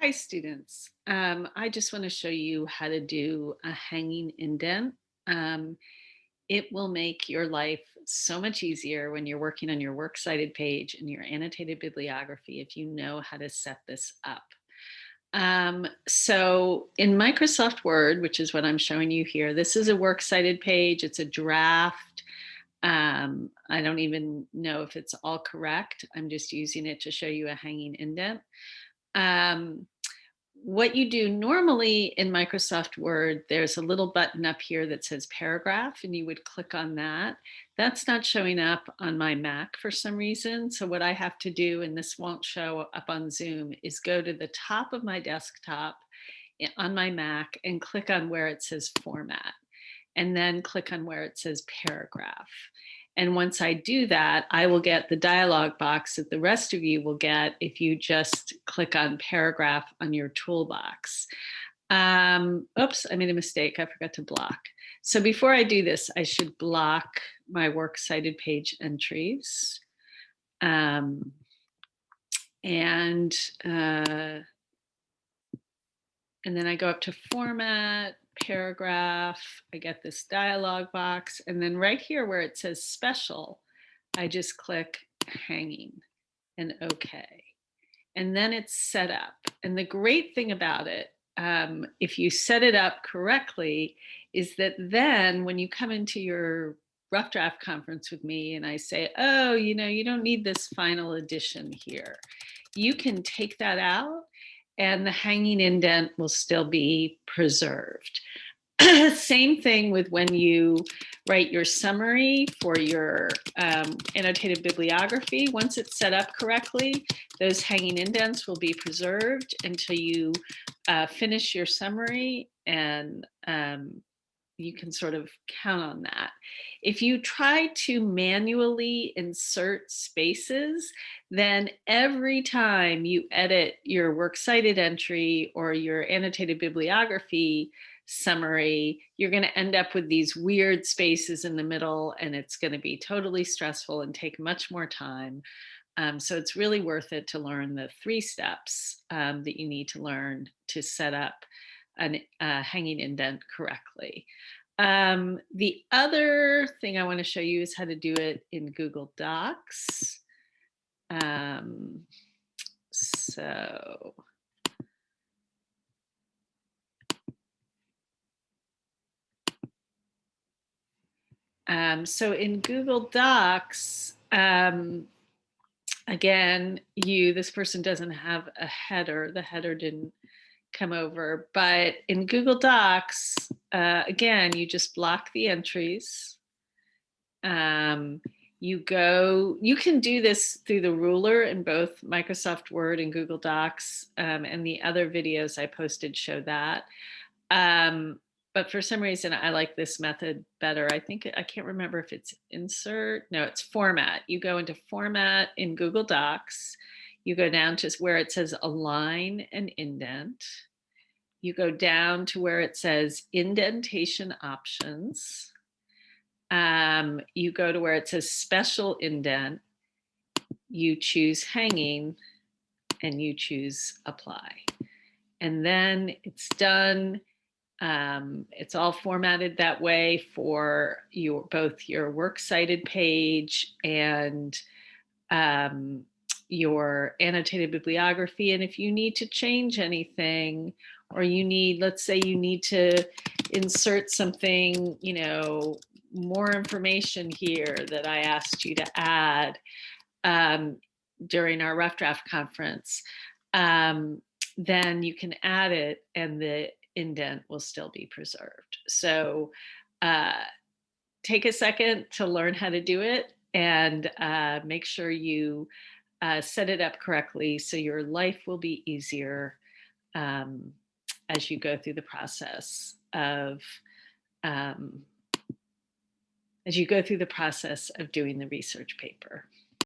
Hi, students. I just want to show you how to do a hanging indent. Um, it will make your life so much easier when you're working on your works cited page and your annotated bibliography if you know how to set this up. So in Microsoft Word, which is what I'm showing you here, this is a works cited page. It's a draft. I don't even know if it's all correct. I'm just using it to show you a hanging indent. Um, what you do normally in Microsoft Word, there's a little button up here that says paragraph, and you would click on that. That's not showing up on my Mac for some reason. So what I have to do, and this won't show up on Zoom, is go to the top of my desktop on my Mac and click on where it says format, and then click on where it says paragraph. And once I do that, I will get the dialog box that the rest of you will get if you just click on paragraph on your toolbox. Oops, I made a mistake. I forgot to block. So before I do this, I should block my works cited page entries. Um, and uh, and then I go up to format, paragraph, I get this dialog box, and then right here where it says special, I just click hanging and okay. And then it's set up. And the great thing about it, if you set it up correctly, is that then when you come into your rough draft conference with me and I say, oh, you don't need this final edition here, you can take that out and the hanging indent will still be preserved. Same thing with when you write your summary for your annotated bibliography. Once it's set up correctly, those hanging indents will be preserved until you finish your summary, and you can sort of count on that. If you try to manually insert spaces, then every time you edit your works cited entry or your annotated bibliography summary, you're going to end up with these weird spaces in the middle, and it's going to be totally stressful and take much more time. So it's really worth it to learn the 3 steps that you need to learn to set up a hanging indent correctly. The other thing I want to show you is how to do it in Google Docs. Um, so so in Google Docs, again, this person doesn't have a header. The header didn't come over, but in Google Docs, again, you just block the entries. You can do this through the ruler in both Microsoft Word and Google Docs, and the other videos I posted show that. But for some reason, I like this method better. I can't remember if it's insert. No, it's format. You go into format in Google Docs. You go down to where it says align and indent. You go down to where it says indentation options. You go to where it says special indent. You choose hanging and you choose apply. And then it's done. It's all formatted that way for both your works cited page and your annotated bibliography. And if you need to change anything, or let's say you need to insert something, more information here that I asked you to add during our rough draft conference, then you can add it and the indent will still be preserved. So take a second to learn how to do it, and make sure you set it up correctly so your life will be easier as you go through the process of doing the research paper.